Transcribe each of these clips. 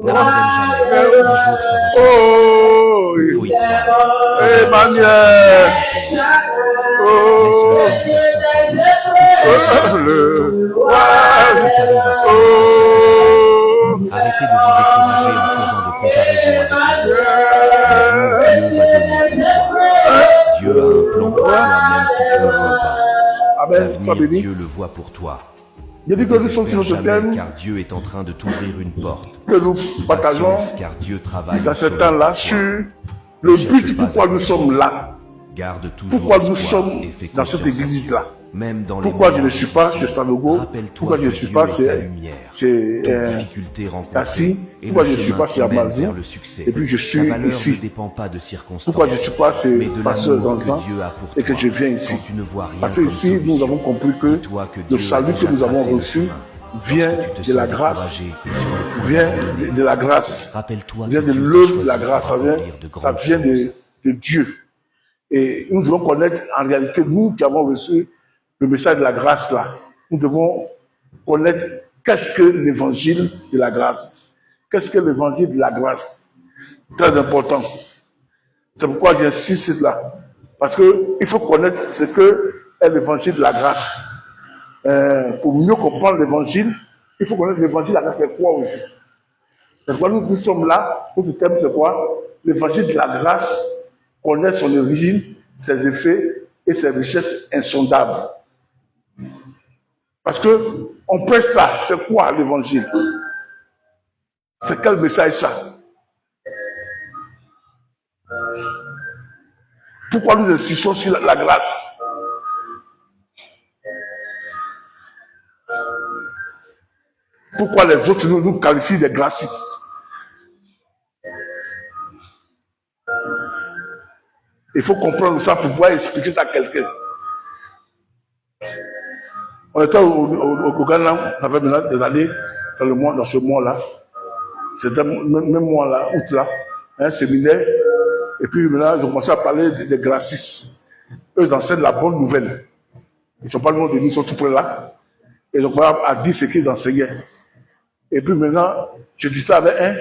N'abandonne jamais. Un jour, ça va tomber. Oh, Faut y croire. Emmanuel. Laisse le temps faire son temps. Le Tout arrive à point. Arrêtez de vous décourager en faisant de comparaisons avec les autres. Un jour, Dieu va donner pour toi. Dieu a un plan pour toi même si tu ne le vois pas. Amen. Sois L'avenir, béni. Dieu le voit pour toi. Je dis que nous sommes sur Désespère notre jamais, thème car Dieu est en train de t'ouvrir une porte. que nous partageons Patience, car Dieu travaille dans ce sur temps-là toi. sur le but pourquoi nous sommes là. Garde toujours Pourquoi nous espoir sommes et fais dans cette confiance en église-là. Dieu. Même dans les Pourquoi je moments ne suis pas difficiles, chez Sanogo. rappelle-toi Pourquoi je ne que suis Dieu pas est ta chez lumière. chez, Toute difficulté rencontrée Cassie. et Pourquoi le je ne suis chemin pas qui chez mène Amazon. vers le succès. Et puis je Ta suis valeur ici. ne dépend pas de circonstances, Pourquoi je ne suis pas chez mais de Pasteur l'amour Zanzan que Dieu a pour et que toi. je viens ici. Quand tu ne vois rien Parce que comme ici, nous solution, avons compris que dis-toi que le Dieu a salut que déjà nous avons tracé le reçu chemin. vient Lorsque tu te de la sens grâce, découragé et sur le point vient d'abandonner, de la grâce, rappelle-toi vient que de Dieu t'a l'œuvre de la choisi grâce, pour ça vient, accomplir de ça grandes vient choses. de Dieu. Et nous devons connaître en réalité, nous qui avons reçu le message de la grâce là, nous devons connaître qu'est-ce que l'évangile de la grâce. Qu'est-ce que l'évangile de la grâce? Très important. C'est pourquoi j'insiste là. Parce qu'il faut connaître ce que est l'évangile de la grâce. Pour mieux comprendre l'évangile, il faut connaître l'évangile de la grâce. C'est quoi au juste? C'est pourquoi nous sommes là. Notre thème, c'est quoi? L'évangile de la grâce connaît son origine, ses effets et ses richesses insondables. Parce que on prêche ça. C'est quoi l'évangile? C'est quel message ça? Pourquoi nous insistons sur la grâce? Pourquoi les autres nous qualifient de gracistes? Il faut comprendre ça pour pouvoir expliquer ça à quelqu'un. On était au Ghana, ça fait maintenant des années, dans ce mois-là. C'était même mois-là, août-là, un séminaire. Et puis maintenant, ils ont commencé à parler des gracistes. Eux, ils enseignent la bonne nouvelle. Ils ne sont pas loin de nous, ils sont tout près là. Et ils ont commencé à dire ce qu'ils enseignaient. Et puis maintenant, je discutais avec un.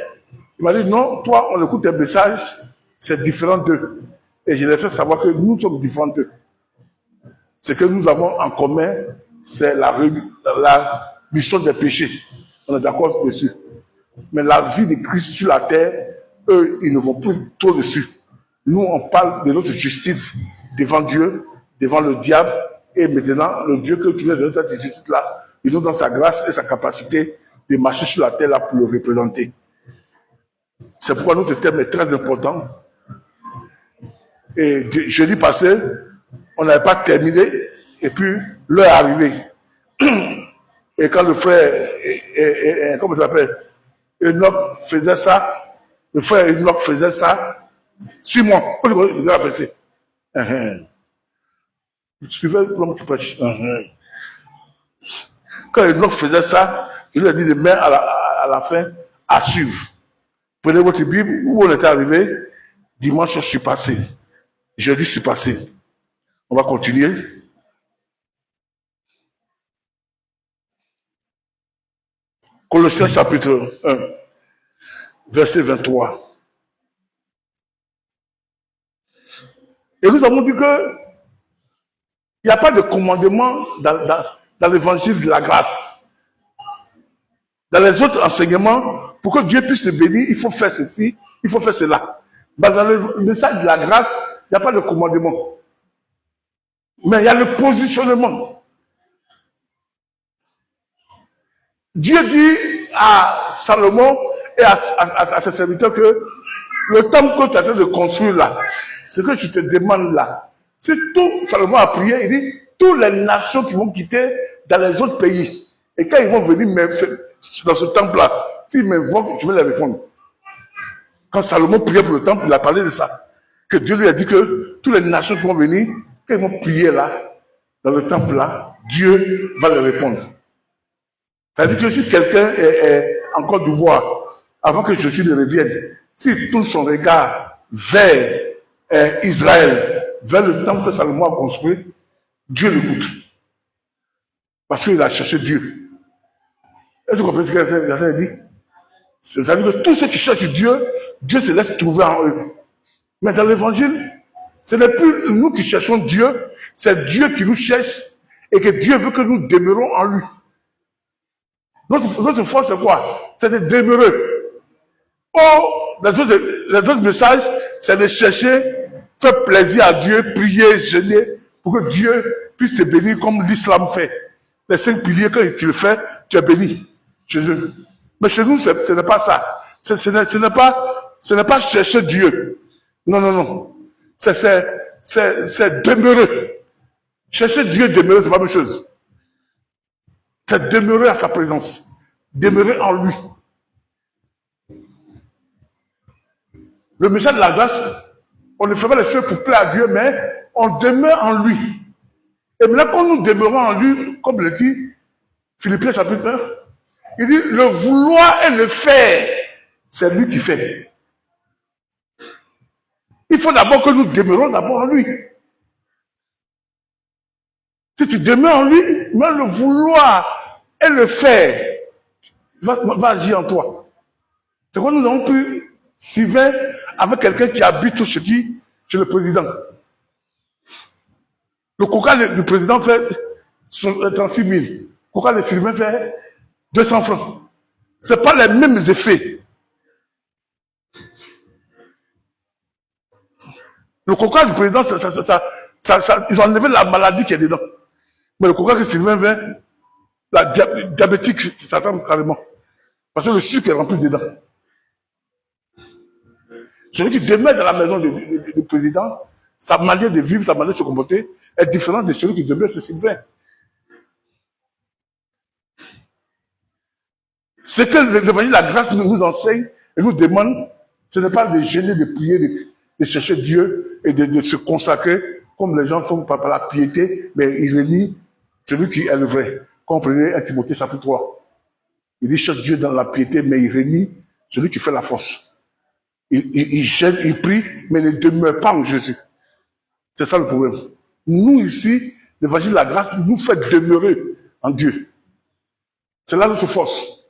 Il m'a dit, non, toi, on écoute tes messages, c'est différent d'eux. Et je lui ai fait savoir que nous sommes différents d'eux. Ce que nous avons en commun, c'est la mission des péchés. On est d'accord dessus. Mais la vie de Christ sur la terre, eux, ils ne vont plus trop dessus. Nous, on parle de notre justice devant Dieu, devant le diable, et maintenant, le Dieu qui nous donne cette justice-là, il nous donne sa grâce et sa capacité de marcher sur la terre là pour le représenter. C'est pourquoi notre thème est très important. Et jeudi passé, on n'avait pas terminé, et puis l'heure est arrivée. Et quand le frère, comment ça s'appelle, Enoch faisait ça, le frère Enoch faisait ça, suis-moi, je vais abaisser. Suivez comment tu prêches. Quand Enoch faisait ça, je lui ai dit de main à la fin, à suivre. Prenez votre Bible, où on était arrivé, dimanche je suis passé, jeudi je suis passé. On va continuer. Colossiens chapitre 1, verset 23. Et nous avons dit que il n'y a pas de commandement dans l'évangile de la grâce. Dans les autres enseignements, pour que Dieu puisse te bénir, il faut faire ceci, il faut faire cela. Mais dans le message de la grâce, il n'y a pas de commandement. Mais il y a le positionnement. Dieu dit à Salomon et à ses serviteurs que le temple que tu es en train de construire là, ce que je te demande là, c'est tout. Salomon a prié, il dit, toutes les nations qui vont quitter dans les autres pays, et quand ils vont venir dans ce temple-là, s'ils m'invoquent, je vais les répondre. Quand Salomon priait pour le temple, il a parlé de ça. Que Dieu lui a dit que toutes les nations qui vont venir, quand ils vont prier là, dans le temple-là, Dieu va les répondre. C'est-à-dire que si quelqu'un est en Côte d'Ivoire, avant que Jésus ne revienne, s'il tourne son regard vers Israël, vers le temple que Salomon a construit, Dieu l'écoute. Parce qu'il a cherché Dieu. Est-ce que vous comprenez ce qu'il a dit? C'est-à-dire que tous ceux qui cherchent Dieu, Dieu se laisse trouver en eux. Mais dans l'évangile, ce n'est plus nous qui cherchons Dieu, c'est Dieu qui nous cherche et que Dieu veut que nous demeurons en lui. Notre foi, c'est quoi? C'est de demeurer. Or, les autres messages, c'est de chercher, faire plaisir à Dieu, prier, jeûner, pour que Dieu puisse te bénir comme l'islam fait. Les 5 piliers, quand tu le fais, tu es béni. Mais chez nous, ce n'est pas ça. Ce n'est pas chercher Dieu. Non, non, non. C'est demeurer. Chercher Dieu, demeurer, c'est pas la même chose. C'est demeurer à sa présence. Demeurer en lui. Le message de la grâce, on ne fait pas les choses pour plaire à Dieu, mais on demeure en lui. Et maintenant, quand nous demeurons en lui, comme le dit Philippiens chapitre 1, il dit le vouloir et le faire, c'est lui qui fait. Il faut d'abord que nous demeurons d'abord en lui. Si tu demeures en lui, même le vouloir et le faire va agir en toi. C'est quoi nous avons pu suivre avec quelqu'un qui habite chez qui? Chez le président. Le coca du président fait 36 000. Le coca de Sylvain fait 200 francs. Ce n'est pas les mêmes effets. Le coca du président, ils ont enlevé la maladie qui est dedans. Mais le coca que Sylvain fait, la diabétique, ça tombe carrément. Parce que le sucre est rempli dedans. Celui qui demeure dans la maison du président, sa manière de vivre, sa manière de se comporter est différente de celui qui demeure chez Sylvain. Ce que l'évangile de la grâce nous enseigne et nous demande, ce n'est pas de gêner, de prier, de chercher Dieu et de se consacrer comme les gens font par la piété, mais il renie celui qui est le vrai. Quand on prenait 1 Timothée chapitre 3, il dit cherche Dieu dans la piété, mais il renie celui qui fait la force. Il gêne, il prie, mais ne demeure pas en Jésus. C'est ça le problème. Nous ici, l'évangile de la grâce nous fait demeurer en Dieu. C'est là notre force.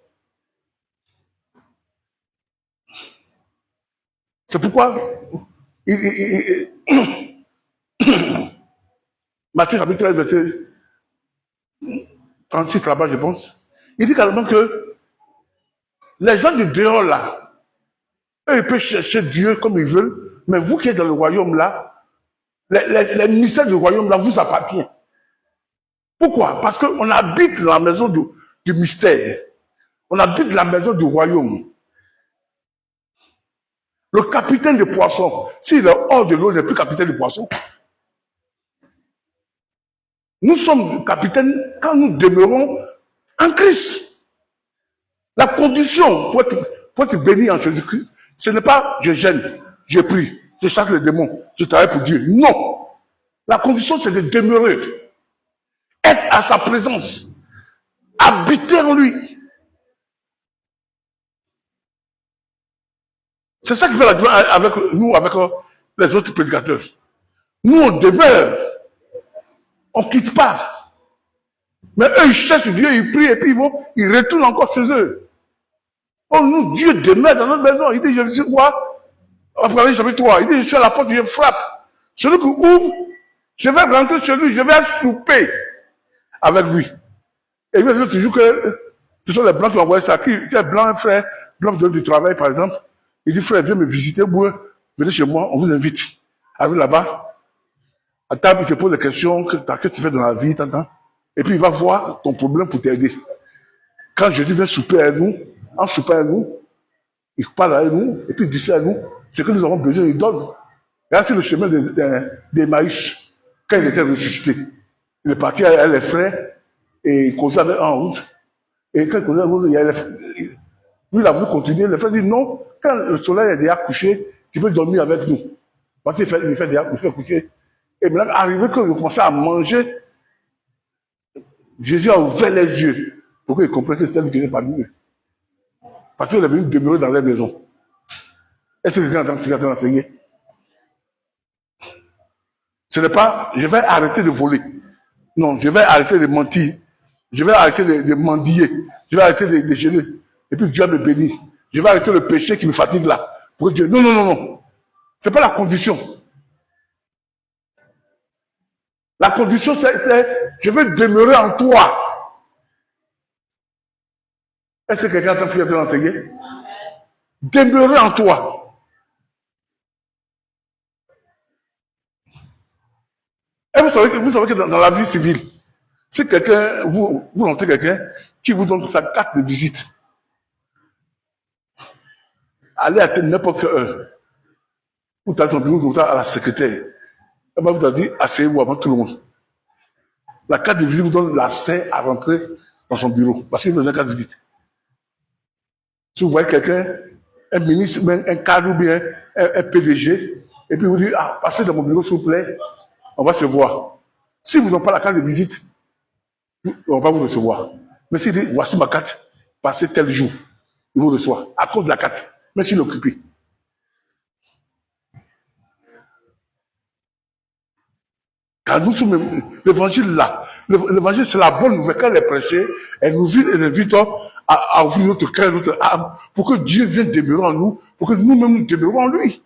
C'est pourquoi Matthieu chapitre 13, verset 36 là-bas, je pense, il dit carrément que les gens du dehors là, eux, ils peuvent chercher Dieu comme ils veulent, mais vous qui êtes dans le royaume là, les mystères du royaume là vous appartiennent. Pourquoi? Parce qu'on habite dans la maison du mystère. On habite dans la maison du royaume. Le capitaine de poisson, s'il est hors de l'eau, il n'est plus capitaine de poisson. Nous sommes capitaines quand nous demeurons en Christ. La condition pour être béni en Jésus-Christ, ce n'est pas je gêne, je prie, je chasse les démons, je travaille pour Dieu. Non. La condition, c'est de demeurer. Être à sa présence. Habiter en lui. C'est ça qui fait la différence avec nous, avec les autres prédicateurs. Nous, on demeure. On ne quitte pas. Mais eux, ils cherchent Dieu, ils prient, et puis ils retournent encore chez eux. Oh, nous, Dieu demeure dans notre maison. Il dit, je suis quoi? Après, chapitre 3, il dit, je suis à la porte, je frappe. Celui qui ouvre, je vais rentrer chez lui, je vais souper avec lui. Et il dit toujours que ce sont les blancs qui ont envoyé ça. Qui est blanc, un frère, blanc du travail, par exemple. Il dit, frère, viens me visiter, venez chez moi, on vous invite. Arrive là-bas. À table, il te pose des questions, qu'est-ce que tu fais dans la vie, t'entends? Et puis il va voir ton problème pour t'aider. Quand Jésus vient souper avec nous, en soupant avec nous, il parle avec nous, et puis il dit à nous, ce que nous avons besoin, il donne. Et là, c'est le chemin d'Emmaüs, quand il était ressuscité. Il est parti avec les frères, et il causait avec en route. Et quand il causait en route, lui, il a voulu continuer. Les frères disent non, quand le soleil est déjà couché, tu peux dormir avec nous. Parce qu'il fait déjà coucher. Et maintenant, arrivé quand il commençait à manger, Jésus a ouvert les yeux pour qu'il comprenne que c'était lui qui était parmi eux. Parce qu'il est venu demeurer dans les maisons. Est-ce que quelqu'un est en train d'enseigner? Ce n'est pas, je vais arrêter de voler. Non, je vais arrêter de mentir. Je vais arrêter de mendier. Je vais arrêter de gêner. Et puis Dieu me bénit. je vais arrêter le péché qui me fatigue là. Pour Dieu. Non, non, non, non. Ce n'est pas la condition. La condition, c'est je veux demeurer en toi. Est-ce que quelqu'un t'a fait l'enseigner? Demeurer en toi. Et vous savez que dans la vie civile, si quelqu'un, vous rencontrez quelqu'un qui vous donne sa carte de visite, allez à n'importe quelle heure, vous avez ton bureau, vous à la secrétaire, elle va vous dire, asseyez-vous avant tout le monde. La carte de visite vous donne l'accès à rentrer dans son bureau, parce qu'il vous donne une carte de visite. Si vous voyez quelqu'un, un ministre, un cadre ou bien un PDG, et puis vous dites, ah, passez dans mon bureau s'il vous plaît, on va se voir. Si vous n'avez pas la carte de visite, on ne va pas vous recevoir. Mais s'il dit, voici ma carte, passez tel jour, il vous reçoit, à cause de la carte, même s'il est occupé. Car nous sommes, l'évangile là, l'évangile c'est la bonne nouvelle. Quand elle est prêchée, elle nous invite à ouvrir notre cœur, notre âme, pour que Dieu vienne demeurer en nous, pour que nous-mêmes nous demeurons en lui.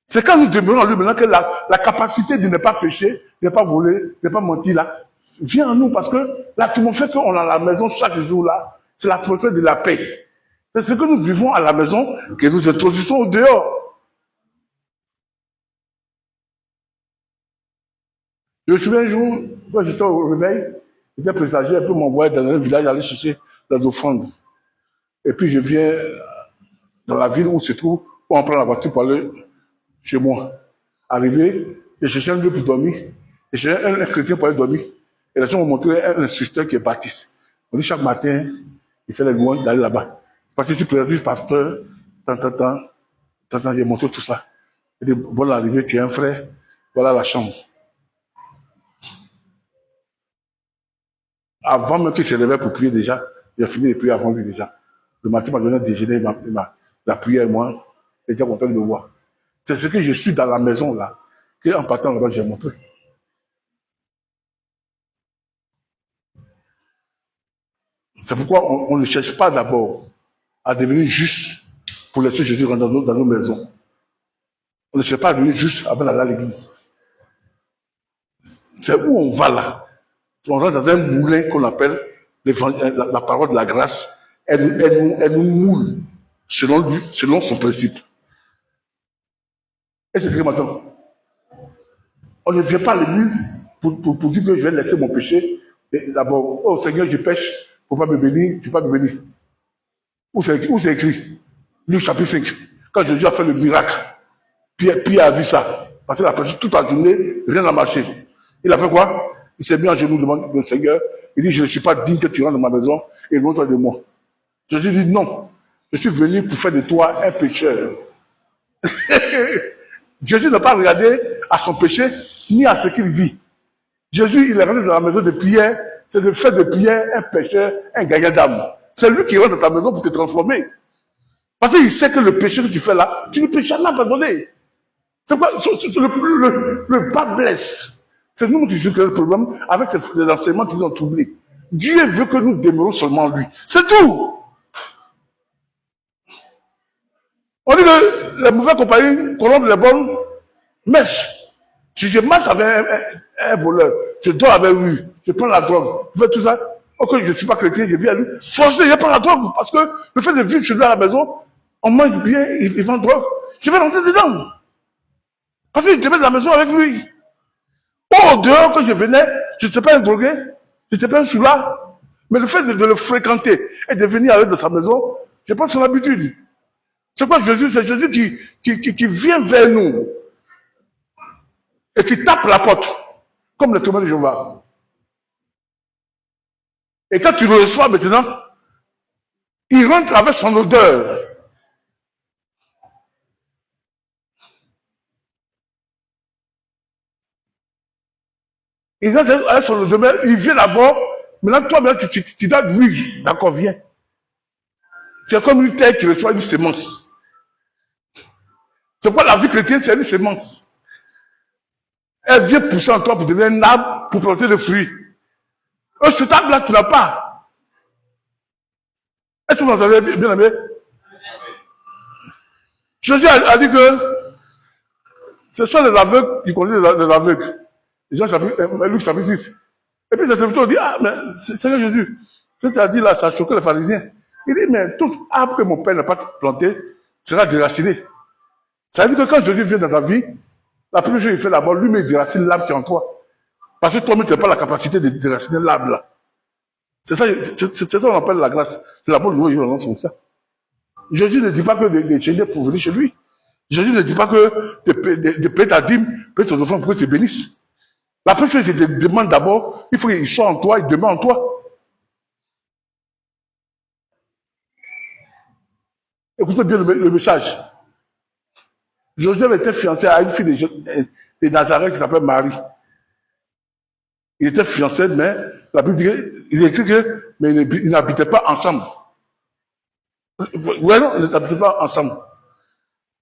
C'est quand nous demeurons en lui maintenant que la capacité de ne pas pécher, de ne pas voler, de ne pas mentir là, vient en nous parce que là, tout le monde fait qu'on a la maison chaque jour là, c'est la procès de la paix. C'est ce que nous vivons à la maison que nous introduisons au dehors. Je me souviens un jour, quand j'étais au réveil, j'étais présager, un peu m'envoyer dans un village aller chercher les offrandes. Et puis je viens dans la ville où se trouve, où on prend la voiture pour aller chez moi. Arrivé, j'ai cherché un lieu pour dormir. J'ai cherché un chrétien pour aller dormir. Et les gens m'ont montré un instructeur qui est baptiste. On dit chaque matin, il fait les louanges d'aller là-bas. Parce que tu préviens pasteur, tant, j'ai montré tout ça. Il dit, bon, arrivé, tu es un frère, voilà la chambre. Avant même qu'il se levait pour prier déjà, j'ai fini de prier avant lui déjà. Le matin, il m'a donné un déjeuner, la prière, moi, il était content de me voir. C'est ce que je suis dans la maison là, qu'en partant là-bas, j'ai montré. C'est pourquoi on ne cherche pas d'abord à devenir juste pour laisser Jésus rentrer dans nos maisons. On ne cherche pas à devenir juste avant d'aller à l'église. C'est où on va là. On rentre dans un moulin qu'on appelle la parole de la grâce. Elle nous moule selon son principe. Et c'est ce que maintenant, on ne vient pas à l'église pour dire que je vais laisser mon péché. D'abord, oh Seigneur, je pêche, il ne faut pas me bénir, tu ne peux pas me bénir. Où c'est écrit? Luc chapitre 5. Quand Jésus a fait le miracle, Pierre a vu ça. Parce qu'il a prêché toute la journée, rien n'a marché. Il a fait quoi? Il s'est mis en genoux devant le Seigneur. Il dit, je ne suis pas digne que tu rentres dans ma maison et loin de moi. Jésus dit, non. Je suis venu pour faire de toi un pécheur. Jésus n'a pas regardé à son péché, ni à ce qu'il vit. Jésus, il est rentré dans la maison de Pierre. C'est le fait de Pierre, un pécheur, un gagnant d'âme. C'est lui qui rentre dans ta maison pour te transformer. Parce qu'il sait que le péché que tu fais là, tu ne peux jamais abandonner. C'est quoi? Le bas blesse. C'est nous qui avons le problème avec les enseignements qui nous ont troublés. Dieu veut que nous demeurons seulement en lui. C'est tout. On dit que les mauvaises compagnies corrompent les bonnes mèches. Si je marche avec un voleur, je dors avec lui, je prends la drogue, je fais tout ça, ok, je ne suis pas chrétien, je viens à lui, forcément, je prends la drogue, parce que le fait de vivre chez lui à la maison, on mange bien, il vend drogue, je vais rentrer dedans. Parce que je devais dans la maison avec lui. Au dehors, quand je venais, je n'étais pas un drogué, je n'étais pas un soulard, mais le fait de le fréquenter et de venir avec de sa maison, je prends son habitude. C'est quoi Jésus? C'est Jésus qui vient vers nous et qui tape la porte, comme le témoin de Jéhovah. Et quand tu le reçois maintenant, il rentre avec son odeur. Il rentre avec son odeur, il vient d'abord, maintenant toi, tu dois lui, d'accord, viens. Tu es comme une terre qui reçoit une semence. C'est quoi la vie chrétienne? C'est une semence. Elle vient pousser en toi pour devenir un arbre, pour planter des fruits. Cet arbre-là, tu n'as pas. Est-ce que vous entendez bien aimé? Jésus a dit que ce sont les aveugles qui conduisent les aveugles. Luc chapitre 6. Et puis, ces ont dit, ah, mais Seigneur Jésus, ce que tu as dit là, ça a choqué les pharisiens. Il dit, mais tout arbre que mon père n'a pas planté sera déraciné. Ça veut dire que quand Jésus vient dans ta vie, la première chose qu'il fait d'abord, lui-même il déracine l'arbre qui est en toi. Parce que toi-même, tu n'as pas la capacité de déraciner l'arbre là. C'est ça qu'on appelle la grâce. C'est la bonne nouvelle, je l'annonce comme ça. Jésus ne dit pas que de changer pour venir chez lui. Jésus ne dit pas que de payer ta dîme, payer ton offrande pour que tu te bénisses. La première chose, c'est de demande d'abord, il faut qu'il soit en toi, il demeure en toi. Écoutez bien le message. Joseph était fiancé à une fille de Nazareth qui s'appelle Marie. Il était fiancé, mais la Bible dit qu'il écrit que, mais ils n'habitaient pas ensemble. Ouais, non, ils n'habitaient pas ensemble.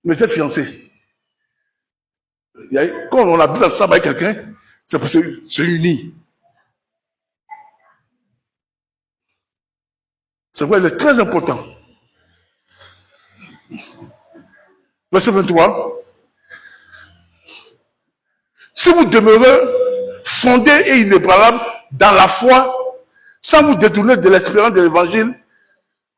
Mais ils étaient fiancés. Quand on habite ensemble avec quelqu'un, c'est pour se unir. C'est vrai, il est très important. Verset 23. Si vous demeurez fondés et inébranlables dans la foi, sans vous détourner de l'espérance de l'évangile,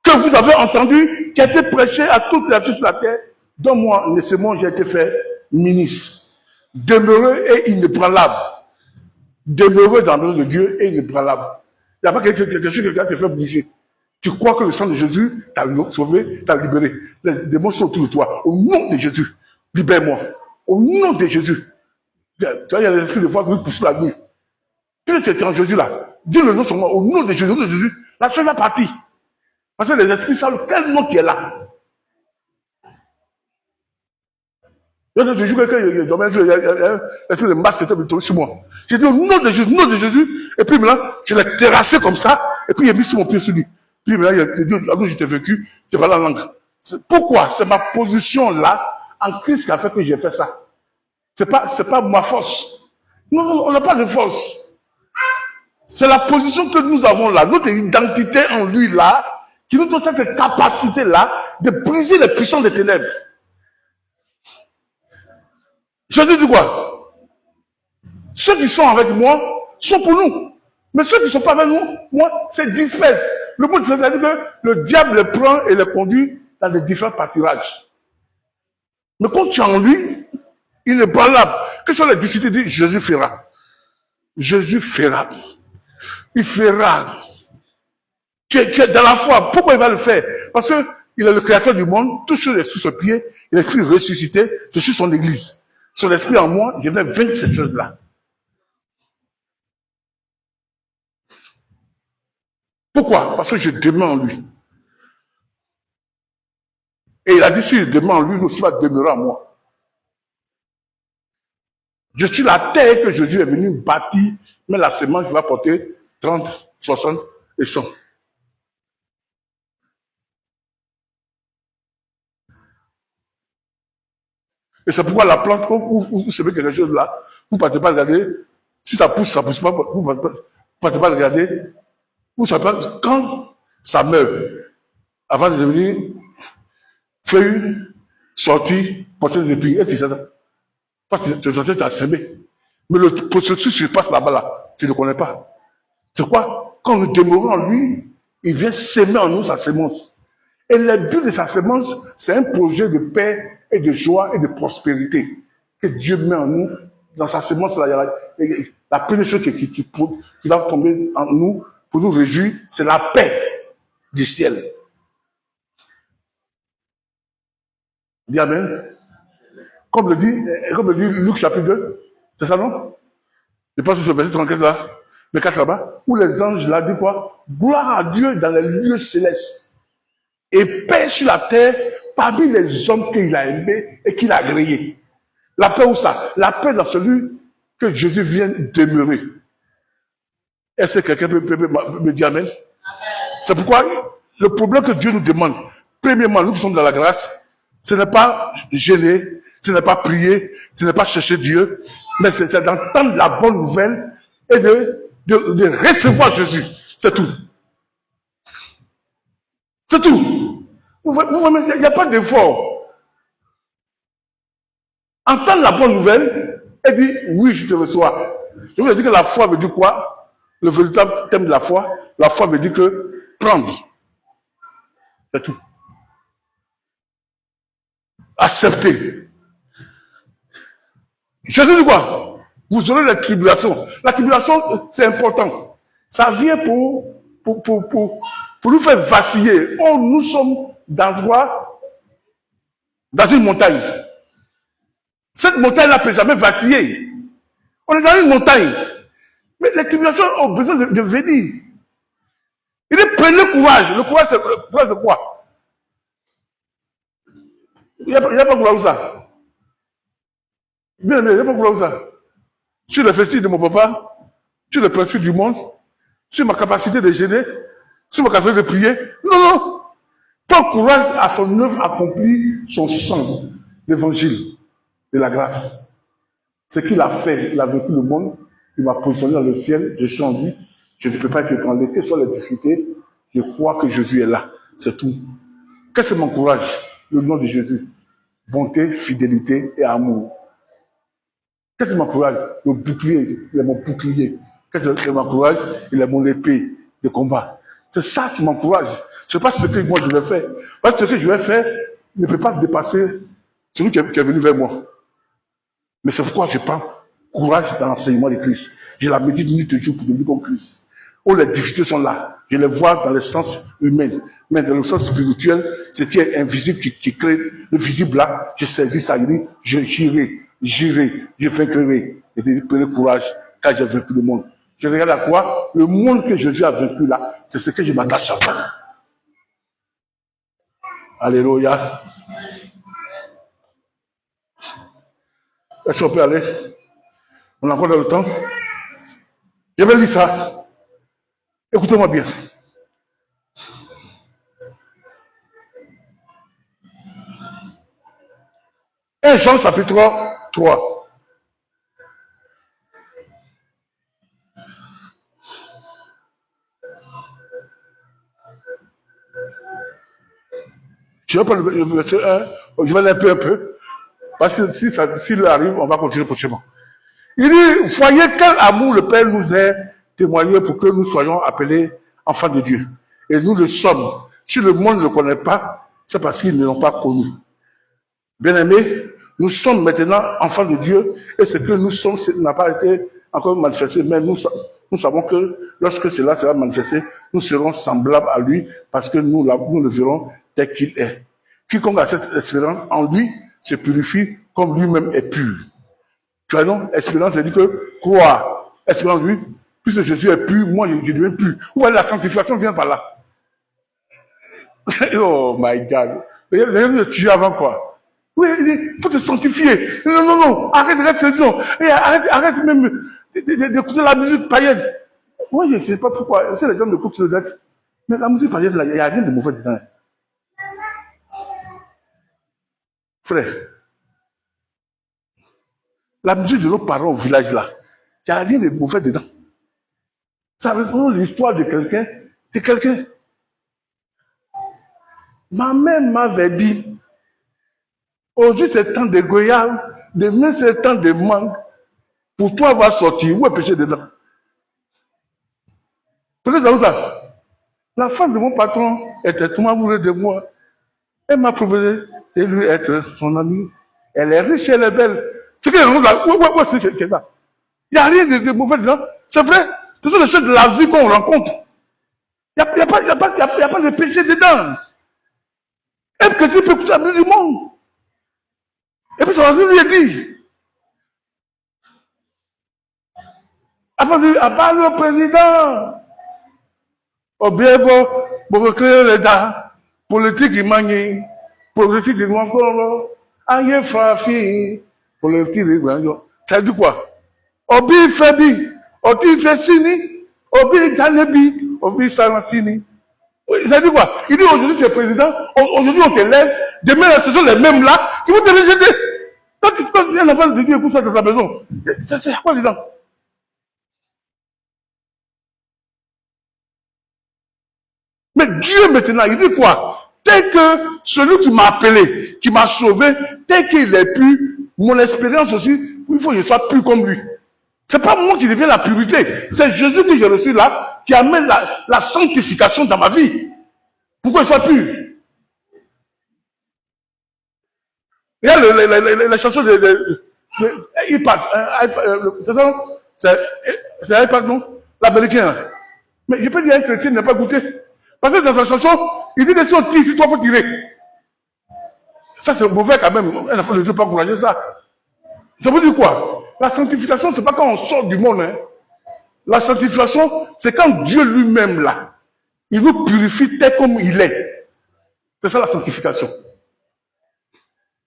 que vous avez entendu, qui a été prêché à toute la sur la terre, dont moi, laissez-moi, j'ai été fait ministre. Demeurez et inébranlables. Demeurez dans le nom de Dieu et inébranlables. Il n'y a pas quelque chose qui te fait bouger. Tu crois que le sang de Jésus t'a sauvé, t'a libéré. Les démons sont autour de toi. Au nom de Jésus, libère-moi. Au nom de Jésus. Tu vois, il y a les esprits de foi qui poussent la nuit. Puis tu es en Jésus là. Dis le nom sur moi. Au nom de Jésus, la chose va partir. Parce que les esprits savent quel nom qui est là. Je te jure que il y a un esprit de masse qui était tombé sur moi. J'ai dit au nom de Jésus, et puis maintenant, je l'ai terrassé comme ça, et puis il a mis sur mon pied sur lui. Puis maintenant, là où j'étais vécu, j'ai parlé la langue. Pourquoi? C'est ma position là, en Christ, qui a fait que j'ai fait ça. C'est pas ma force. Non, on n'a pas de force. C'est la position que nous avons là, notre identité en lui là, qui nous donne cette capacité là de briser les puissances des ténèbres. Je dis du quoi? Ceux qui sont avec moi sont pour nous. Mais ceux qui ne sont pas avec nous, moi, c'est disperse. Le mot, c'est-à-dire que le diable les prend et les conduit dans les différents pâturages. Mais quand tu es en lui, il n'est pas là. Que sont les difficultés? Il dit, Jésus fera. Jésus fera. Il fera. Tu es dans la foi. Pourquoi il va le faire? Parce qu'il est le créateur du monde. Tout chose est sous ce pied. Il est fut ressuscité. Je suis son église. Son esprit en moi, je vais vaincre ces choses-là. Pourquoi? Parce que je demeure en lui. Et il a dit, si je demeure en lui, lui aussi va demeurer en moi. Je suis la terre que Jésus est venu bâtir, mais la semence va porter 30, 60 et 100. Et c'est pourquoi la plante, quand vous semez quelque chose là, vous ne partez pas regarder. Si ça pousse pas, vous ne partez pas regarder. Vous savez pas, quand ça meurt, avant de devenir feuille, sortie, porter des épines, et c'est ça. Parce que tu as semé. Mais le processus qui se passe là-bas, là, tu ne le connais pas. C'est quoi? Quand nous demeurons en lui, il vient s'aimer en nous sa sémence. Et le but de sa sémence, c'est un projet de paix et de joie et de prospérité que Dieu met en nous. Dans sa sémence, là, il y a la première chose qui va tomber en nous pour nous réjouir, c'est la paix du ciel. Dis Amen. Comme le dit Luc chapitre 2, c'est ça non? Je pense que c'est le verset 34 là, le 4 là-bas, où les anges là disent quoi? Gloire à Dieu dans les lieux célestes. Et paix sur la terre parmi les hommes qu'il a aimés et qu'il a agréés. La paix où ça? La paix dans celui que Jésus vient demeurer. Est-ce que quelqu'un peut me dire Amen? C'est pourquoi le problème que Dieu nous demande, premièrement, nous qui sommes dans la grâce, ce n'est pas gêner, ce n'est pas prier, ce n'est pas chercher Dieu, mais c'est d'entendre la bonne nouvelle et de recevoir Jésus. C'est tout. C'est tout. Il n'y a pas d'effort. Entendre la bonne nouvelle et dire oui, je te reçois. Je vous ai dit que la foi veut dire quoi? Le véritable thème de la foi veut dire que prendre. C'est tout. Accepter. Jésus dit quoi? Vous aurez les tribulations. La tribulation, c'est important. Ça vient pour nous faire vaciller. Oh, nous sommes dans une montagne. Cette montagne ne peut jamais vaciller. On est dans une montagne. Mais les tribulations ont besoin de venir. Il dit prenez courage. Le courage, c'est quoi? Il n'y a pas de courage où ça. Bien, il n'y a pas de courage où ça. Sur le festif de mon papa, sur le principe du monde, sur ma capacité de gêner, sur ma capacité de prier. Non, non. Ton courage à son œuvre accomplit son sang, l'évangile de la grâce. Ce qu'il a fait, il a vécu le monde, il m'a positionné dans le ciel, je suis en lui, je ne peux pas être ébranlé. Quelles sont les difficultés? Je crois que Jésus est là, c'est tout. Qu'est-ce que m'encourage? Le nom de Jésus. Bonté, fidélité et amour. Qu'est-ce qui m'encourage? Le bouclier, il est mon bouclier. Qu'est-ce qui m'encourage? Il est mon épée de combat. C'est ça qui m'encourage. Ce n'est pas ce que moi je vais faire. Parce que ce que je vais faire ne peut pas dépasser celui qui est venu vers moi. Mais c'est pourquoi je prends courage dans l'enseignement de Christ. Je la médite nuit et jour pour devenir comme Christ. Oh, les difficultés sont là. Je les vois dans le sens humain. Mais dans le sens spirituel, ce qui est invisible, qui crée le visible là, je saisis ça, il dit, j'irai, je vaincrai. Et je dis, prenez courage, car j'ai vaincu le monde. Je regarde à quoi? Le monde que Jésus a vaincu là, c'est ce que je m'attache à ça. Alléluia. Est-ce qu'on peut aller? On a encore le temps. Je vais lire ça. Écoutez-moi bien. Un Jean chapitre 3. Je vais prendre le verset 1, je vais aller un peu. Parce que s'il arrive, on va continuer prochainement. Il dit, voyez quel amour le Père nous a témoigné pour que nous soyons appelés enfants de Dieu. Et nous le sommes. Si le monde ne le connaît pas, c'est parce qu'ils ne l'ont pas connu. Bien-aimés, nous sommes maintenant enfants de Dieu et ce que nous sommes n'a pas été encore manifesté, mais nous savons que lorsque cela sera manifesté, nous serons semblables à lui parce que nous le verrons tel qu'il est. Quiconque a cette espérance en lui se purifie comme lui-même est pur. Tu vois, non? Espérance, ça dit que croire. Espérance, lui, puisque Jésus est pur, moi, je deviens pur. Vous voyez, la sanctification vient par là. Oh my God. Les gens me tuent avant quoi? Oui, il faut te sanctifier. Non, non, non, arrête de la télévision. Arrête même d'écouter la musique païenne. Moi, je ne sais pas pourquoi. C'est les gens m'écoutent sur le net. Mais la musique païenne, là, il n'y a rien de mauvais dedans. Frère, la musique de nos parents au village là, il n'y a rien de mauvais dedans. Ça raconte l'histoire de quelqu'un. Ma mère m'avait dit, aujourd'hui c'est temps de goyave, demain c'est temps de mangue. Pour toi va sortir, où est péché dedans? Peut-être dans ça. La femme de mon patron était tout amoureuse de moi. Elle m'a proposé de lui être son amie. Elle est riche, elle est belle. C'est que c'est ça. Il n'y a rien de mauvais dedans. C'est vrai. Ce sont les choses de la vie qu'on rencontre. Il n'y a pas de péché dedans. Et que tu peux écouter la musique du monde. Et puis ça va lui dire. Avant de dire, à part le président. Au bien beau, pour recréer les dents. Politique qui manie. Politique qui manie. Aïe, frafi. Politique qui manie. Ça dit quoi? Obi Febi. Obi Fessini. Obi Danebi. Obi Saransini. Ça dit quoi? Il dit aujourd'hui tu es président, aujourd'hui on te lève, demain ce sont les mêmes là qui vont te rejeter. Quand tu es un enfant de Dieu écoute ça dans sa maison, c'est quoi dedans? Mais Mais Dieu maintenant, il dit quoi? Tel que celui qui m'a appelé, qui m'a sauvé, tel qu'il est pur, mon expérience aussi, il faut que je sois pur comme lui. C'est pas moi qui deviens la pureté. C'est Jésus que j'ai reçu là, qui amène la sanctification dans ma vie. Pourquoi je sois pur? Il y a la chanson de iPad. C'est iPad, non? L'américain. Mais je peux dire à un chrétien n'a pas goûté. Parce que dans sa chanson, il dit que si on tire, si toi, il faut tirer. Ça, c'est mauvais quand même. Il ne faut pas encourager ça. Ça veut dire quoi? La sanctification, c'est pas quand on sort du monde. Hein. La sanctification, c'est quand Dieu lui-même, là, il nous purifie tel comme il est. C'est ça la sanctification.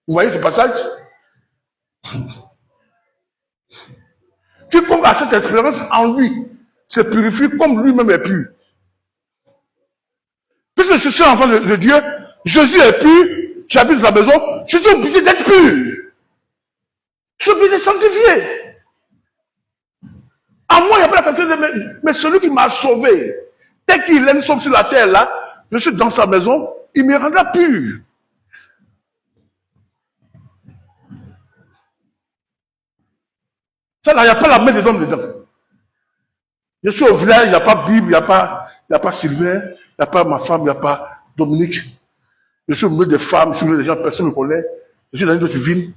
Vous voyez ce passage? Quiconque a cette expérience en lui se purifie comme lui-même est pur. Puisque je suis enfant de Dieu, Jésus est pur, j'habite dans sa maison, je suis obligé d'être pur. Je suis obligé de sanctifier. À moi, il n'y a pas la qualité mais celui qui m'a sauvé, tel qu'il est, nous sommes sur la terre là, je suis dans sa maison, il me rendra pur. Ça là, il n'y a pas la main des hommes dedans. Je suis au village, il n'y a pas Bible, il n'y a pas Sylvain, il n'y a pas ma femme, il n'y a pas Dominique. Je suis au milieu des femmes, je suis au milieu des gens, personne ne me connaît. Je suis dans une autre ville.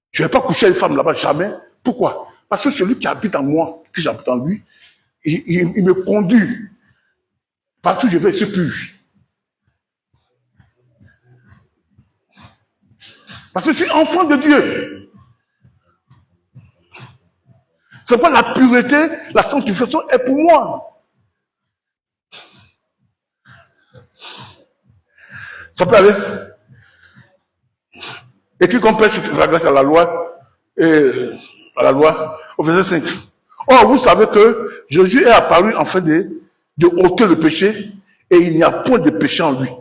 Je ne vais pas coucher avec une femme là-bas, jamais. Pourquoi? Parce que celui qui habite en moi, qui j'habite en lui, il me conduit. Partout où je vais, je suis pur. Parce que je suis enfant de Dieu. C'est pas la pureté, la sanctification est pour moi. Ça peut aller. Et qui comprend la grâce à la loi, au verset 5. Or, vous savez que Jésus est apparu en fait de ôter le péché, et il n'y a point de péché en lui.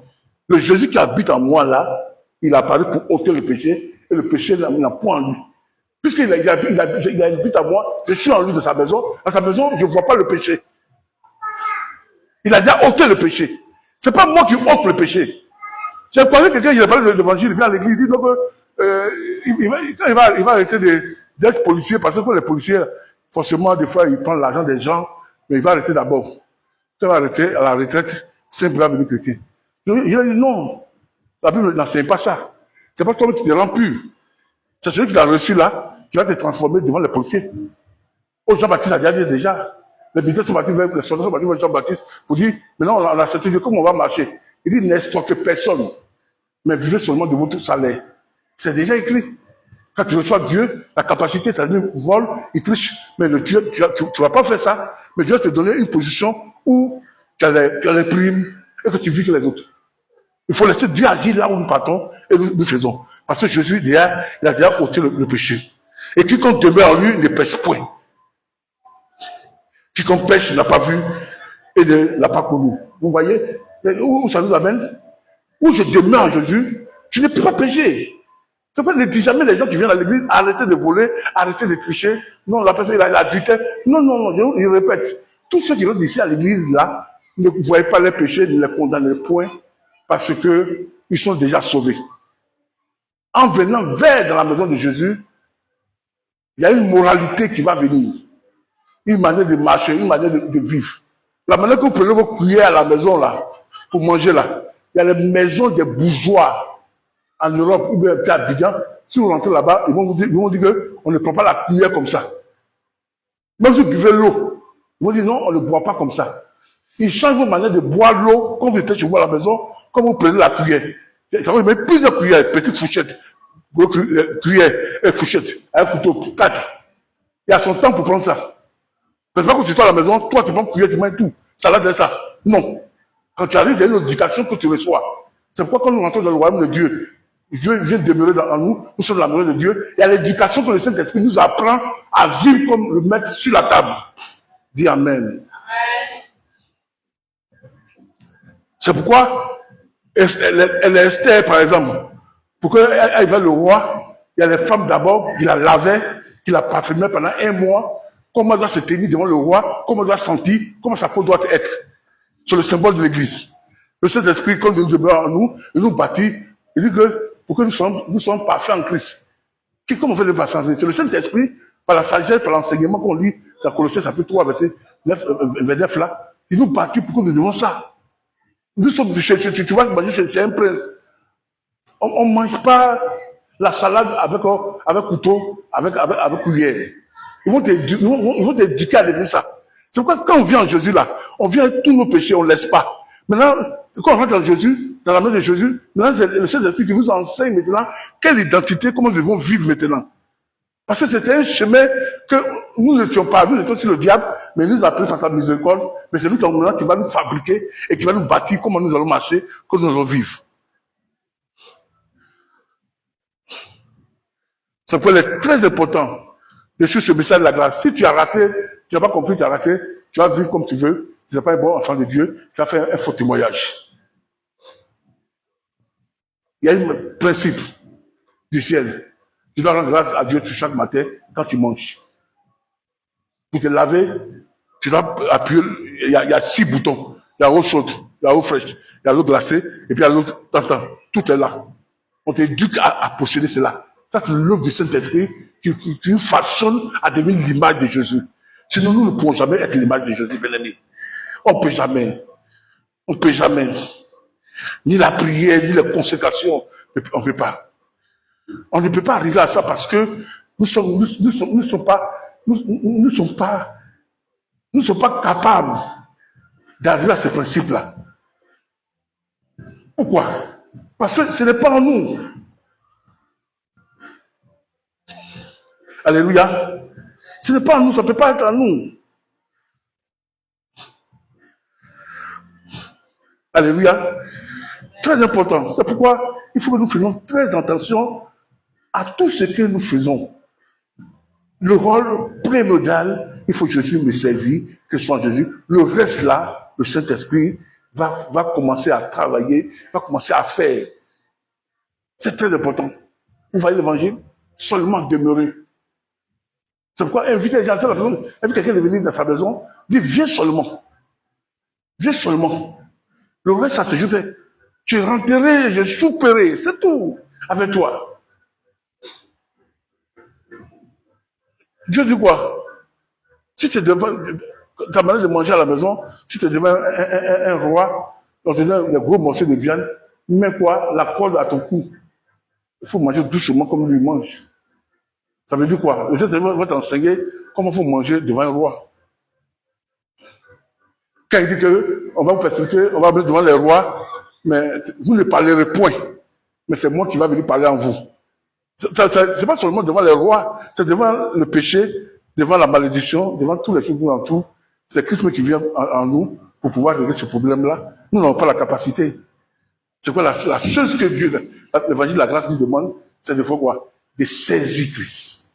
Le Jésus qui habite en moi là, il est apparu pour ôter le péché, et le péché il n'a point en lui. Puisqu'il habite en moi, je suis en lui de sa maison. Dans sa maison, je ne vois pas le péché. Il a déjà ôté le péché. Ce n'est pas moi qui ôte le péché. J'ai croisé quelqu'un, il a parlé de l'évangile, il vient à l'église, il dit donc, il va arrêter d'être policier, parce que les policiers, forcément, des fois, ils prennent l'argent des gens, mais il va arrêter d'abord. Il va arrêter à la retraite, simplement avec quelqu'un. Je lui ai dit non, la Bible n'enseigne pas ça. C'est pas toi qui te rends pur. C'est celui qui l'a reçu là, qui va te transformer devant les policiers. Oh, Jean-Baptiste a déjà dit déjà. Les militaires sont partis vers les soldats sont partis vers Jean-Baptiste pour dire, maintenant on a certifié comment on va marcher. Il dit, n'extorquez personne, mais vivez seulement de votre salaire. C'est déjà écrit. Quand tu reçois Dieu, la capacité, c'est-à-dire vol, il triche. Mais le Dieu, tu ne vas pas faire ça. Mais Dieu va te donner une position où tu as les primes et que tu vis que les autres. Il faut laisser Dieu agir là où nous partons et nous faisons. Parce que Jésus, il a déjà ôté le péché. Et quiconque demeure en lui ne pêche point. Quiconque pêche n'a pas vu et ne l'a pas connu. Vous voyez où ça nous amène? Où je demeure en Jésus, tu ne peux pas pécher. C'est pas ne dis jamais les gens qui viennent à l'église, arrêtez de voler, arrêtez de tricher. Non, la personne, il a adultère. Non, je répète. Tous ceux qui viennent ici à l'église, là, ne voyez pas les péchés, ne les condamnez point, parce que ils sont déjà sauvés. En venant vers dans la maison de Jésus, il y a une moralité qui va venir. Une manière de marcher, une manière de vivre. La manière que vous prenez vos cuillères à la maison, là, pour manger, là, il y a les maisons des bourgeois en Europe ou bien à Abidjan. Si vous rentrez là-bas, ils vont vous dire qu'on ne prend pas la cuillère comme ça. Même si vous buvez l'eau, ils vont dire non, on ne boit pas comme ça. Ils changent vos manières de boire l'eau, quand vous êtes chez vous à la maison, comme vous prenez la cuillère. Ça va mettre plusieurs cuillères, petites fourchettes, cuillères et fourchettes, un couteau, 4. Il y a son temps pour prendre ça. C'est pas que tu sois à la maison, toi tu prends cuillère, tu manges tout. Ça là de ça. Non. Quand tu arrives, il y a une éducation que tu reçois. C'est pourquoi quand nous rentrons dans le royaume de Dieu, Dieu vient demeurer en nous, nous sommes la maison de Dieu. Il y a l'éducation que le Saint-Esprit nous apprend à vivre comme le maître sur la table. Dis Amen. C'est pourquoi elle est Esther, par exemple. Pour qu'elle aille vers le roi, il y a les femmes d'abord qui la lavaient, qui la parfumaient pendant 1 mois. Comment elle doit se tenir devant le roi, comment elle doit sentir, comment sa peau doit être. C'est le symbole de l'Église. Le Saint-Esprit, quand il demeure en nous, il nous bâtit. Il dit que pour que nous soyons parfaits en Christ. Comment on fait le parfait en Christ? C'est le Saint-Esprit, par la sagesse, par l'enseignement qu'on lit dans Colossiens chapitre 3, verset 9 là. Il nous bâtit pour que nous devons ça. Nous sommes, tu vois, c'est un prince. On ne mange pas la salade avec couteau, avec cuillère. Ils vont t'éduquer à devenir ça. C'est pourquoi quand on vient en Jésus là, on vient avec tous nos péchés, on ne laisse pas. Maintenant, quand on rentre en Jésus, dans la main de Jésus, maintenant c'est le Saint-Esprit qui vous enseigne maintenant quelle identité, comment nous devons vivre maintenant. Parce que c'était un chemin que nous n'étions pas, nous étions sur le diable, mais nous avons pris par sa miséricorde, mais c'est lui qui va nous fabriquer et qui va nous bâtir comment nous allons marcher, comment nous allons vivre. C'est pour être très important de suivre ce message de la grâce. Si tu as raté, tu n'as pas compris, tu as raté, tu vas vivre comme tu veux, tu n'es pas un bon enfant de Dieu, tu vas faire un faux témoignage. Il y a un principe du ciel. Tu dois rendre grâce à Dieu chaque matin quand tu manges. Pour te laver, tu dois appuyer, il y a 6 boutons. Il y a l'eau chaude, il y a l'eau fraîche, il y a l'eau glacée, et puis il y a l'eau, tout est là. On t'éduque à posséder cela. Ça, c'est l'œuvre du Saint-Esprit qui nous façonne à devenir l'image de Jésus. Sinon, nous ne pourrons jamais être l'image de Jésus, bien-aimé. On ne peut jamais. On ne peut jamais. Ni la prière, ni la consécration. On ne peut pas. On ne peut pas arriver à ça parce que nous ne sommes pas capables d'arriver à ce principe-là. Pourquoi? Parce que ce n'est pas en nous. Alléluia. Ce n'est pas en nous, ça ne peut pas être en nous. Alléluia. Très important. C'est pourquoi il faut que nous fassions très attention à tout ce que nous faisons. Le rôle primordial, il faut que Jésus me saisisse, que ce soit Jésus. Le reste là, le Saint-Esprit va commencer à travailler, va commencer à faire. C'est très important. Vous voyez l'évangile? Seulement demeurer. C'est pourquoi inviter les gens à la maison, inviter quelqu'un de venir dans sa maison, dit viens seulement. Viens seulement. Le reste, ça se joue. Tu es rentré, je souperai, c'est tout, avec toi. Dieu dit quoi? Si tu es devant, ta manière de manger à la maison, si tu es devant un roi, on te donne des gros morceaux de viande, mets quoi? La corde à ton cou. Il faut manger doucement comme lui mange. Ça veut dire quoi? Le Seigneur va t'enseigner comment il faut manger devant un roi. Quand il dit qu'on va vous persécuter, on va venir devant les rois, mais vous ne parlerez point. Mais c'est moi qui va venir parler en vous. C'est pas seulement devant les rois, c'est devant le péché, devant la malédiction, devant tous les choses qui nous entourent. C'est Christ qui vient en nous pour pouvoir régler ce problème-là. Nous n'avons pas la capacité. C'est quoi la chose que Dieu, l'évangile de la grâce nous demande, c'est de faire quoi? De saisir Christ.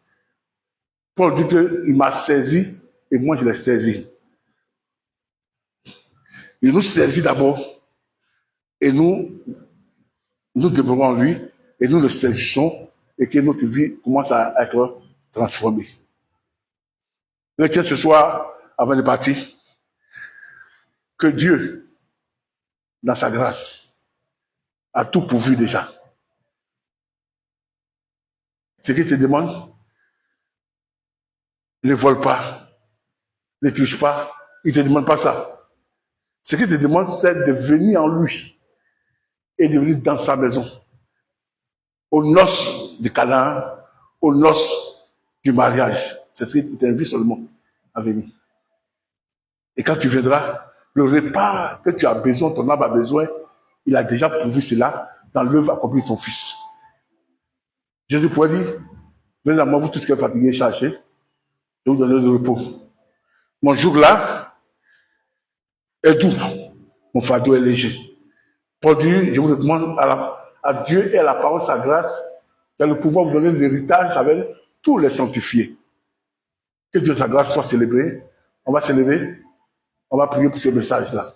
Paul dit qu'il m'a saisi et moi je l'ai saisi. Il nous saisit d'abord et nous demeurons en lui et nous le saisissons et que notre vie commence à être transformée. Je tiens ce soir, avant de partir, que Dieu, dans sa grâce, a tout pourvu déjà. Ce qu'il te demande, ne vole pas, ne touche pas, il ne te demande pas ça. Ce qu'il te demande, c'est de venir en lui et de venir dans sa maison. Aux noces du Canaan, aux noces du mariage. C'est ce qu'il t'invite seulement à venir. Et quand tu viendras, le repas que tu as besoin, ton âme a besoin, il a déjà pourvu cela dans l'œuvre accomplie de ton Fils. Jésus pourrait dire, venez à moi, vous tous qui êtes fatigués et chargés, je vous donnerai le repos. Mon jour là est doux, mon fardeau est léger. Paul dit, je vous demande à Dieu et à la parole de sa grâce, qui a le pouvoir de vous donner l'héritage avec tous les sanctifiés. Que Dieu, sa grâce soit célébrée. On va s'élever, on va prier pour ce message-là.